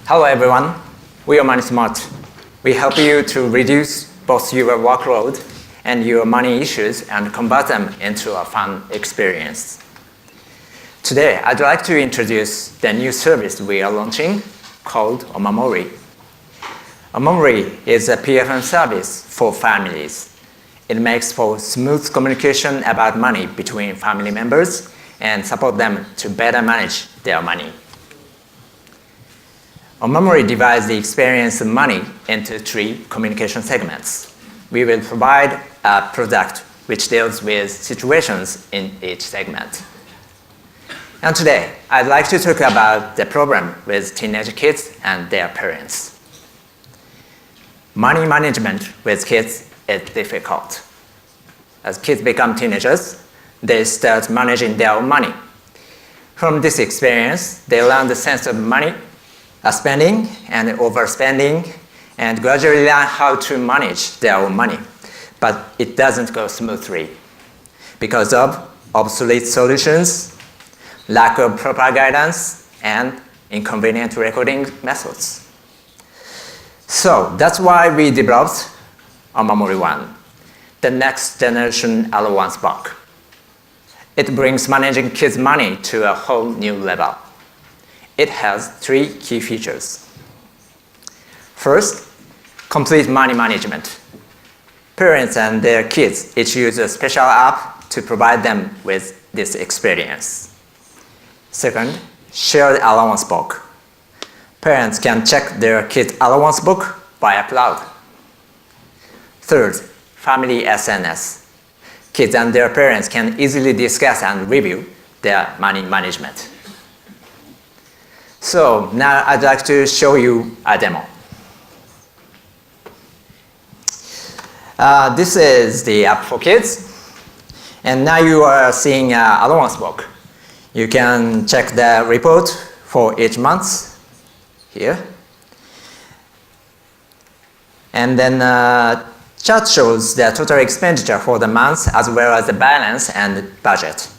Hello everyone, we are MoneySmart. We help you to reduce both your workload and your money issues and convert them into a fun experience. Today, I'd like to introduce the new service we are launching called omamoly. Omamoly is a PFM service for families. It makes for smooth communication about money between family members and support them to better manage their money. omamoly divides the experience of money into 3 communication segments. We will provide a product which deals with situations in each segment. And today, I'd like to talk about the problem with teenage kids and their parents. Money management with kids is difficult. As kids become teenagers, they start managing their own money. From this experience, they learn the sense of money, spending and overspending, and gradually learn how to manage their own money. But it doesn't go smoothly because of obsolete solutions, lack of proper guidance, and inconvenient recording methods. So that's why we developed omamoly One, the next generation allowance book. It brings managing kids' money to a whole new level. It has 3 key features. First, complete money management. Parents and their kids each use a special app to provide them with this experience. Second, shared allowance book. Parents can check their kids' allowance book via cloud. Third, family SNS. Kids and their parents can easily discuss and review their money management. So now I'd like to show you a demo. This is the app for kids. And now you are seeing an allowance book. You can check the report for each month here. And then chart shows the total expenditure for the month as well as the balance and budget.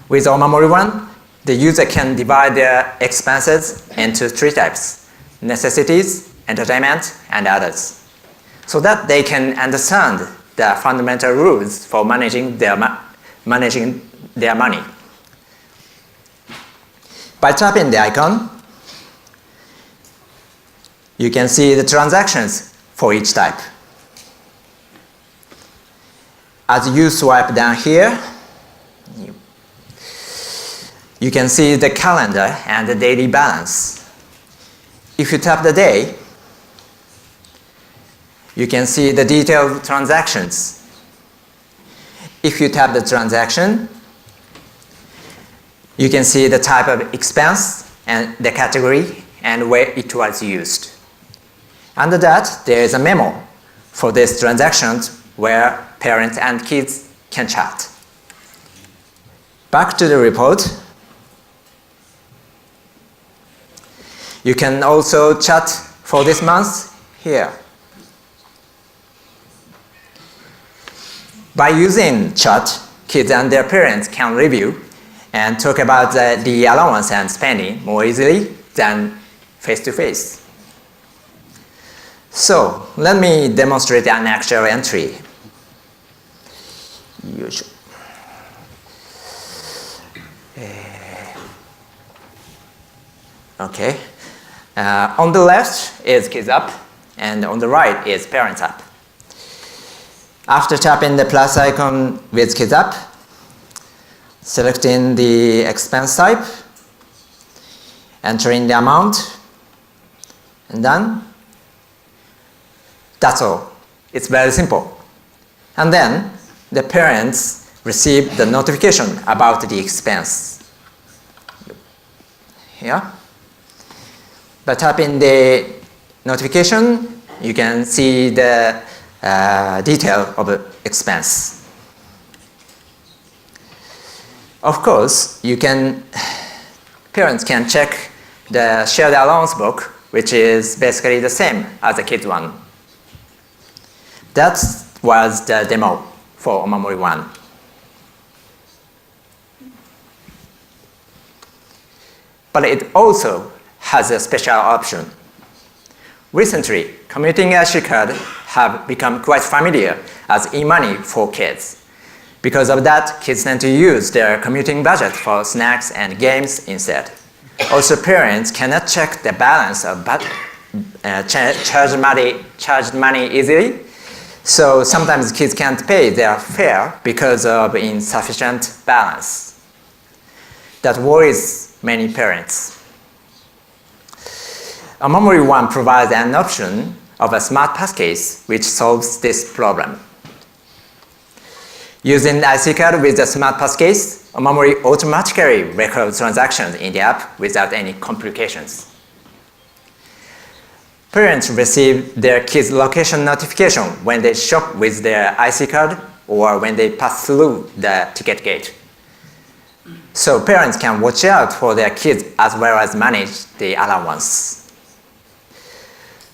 With omamoly One, the user can divide their expenses into 3 types: necessities, entertainment, and others, so that they can understand the fundamental rules for managing their money. By tapping the icon, you can see the transactions for each type. As you swipe down here, you can see the calendar and the daily balance. If you tap the day, you can see the detailed transactions. If you tap the transaction, you can see the type of expense and the category and where it was used. Under that, there is a memo for these transactions where parents and kids can chat. Back to the report. You can also chat for this month here. By using chat, kids and their parents can review and talk about the allowance and spending more easily than face-to-face. So let me demonstrate an actual entry. Okay. On the left is Kids app, and on the right is Parents app. After tapping the plus icon with Kids app, selecting the expense type, entering the amount, and done. That's all. It's very simple. And then the parents receive the notification about the expense. Here. By tapping the notification, you can see the detail of the expense. Of course, parents can check the shared allowance book, which is basically the same as the kids one. That was the demo for omamoly One. But it also has a special option. Recently, commuting IC cards have become quite familiar as e-money for kids. Because of that, kids tend to use their commuting budget for snacks and games instead. Also, parents cannot check the balance of charged money easily, so sometimes kids can't pay their fare because of insufficient balance. That worries many parents. Omamoly One provides an option of a smart passcase which solves this problem. Using the IC card with the smart passcase, Omamoly automatically records transactions in the app without any complications. Parents receive their kids' location notification when they shop with their IC card or when they pass through the ticket gate. So parents can watch out for their kids as well as manage the allowance.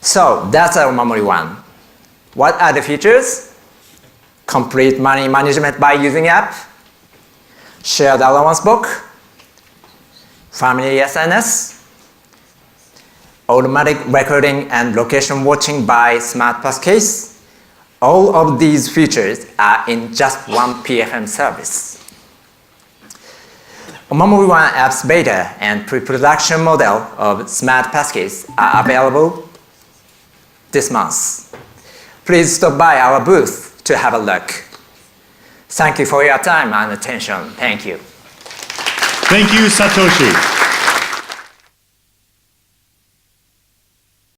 So that's our Omamoly One. What are the features? Complete money management by using app, shared allowance book, family SNS, automatic recording and location watching by smart passcase. All of these features are in just one PFM service. Omamoly One app's beta and pre-production model of smart passcase are available this month. Please stop by our booth to have a look. Thank you for your time and attention. Thank you. Thank you, Satoshi.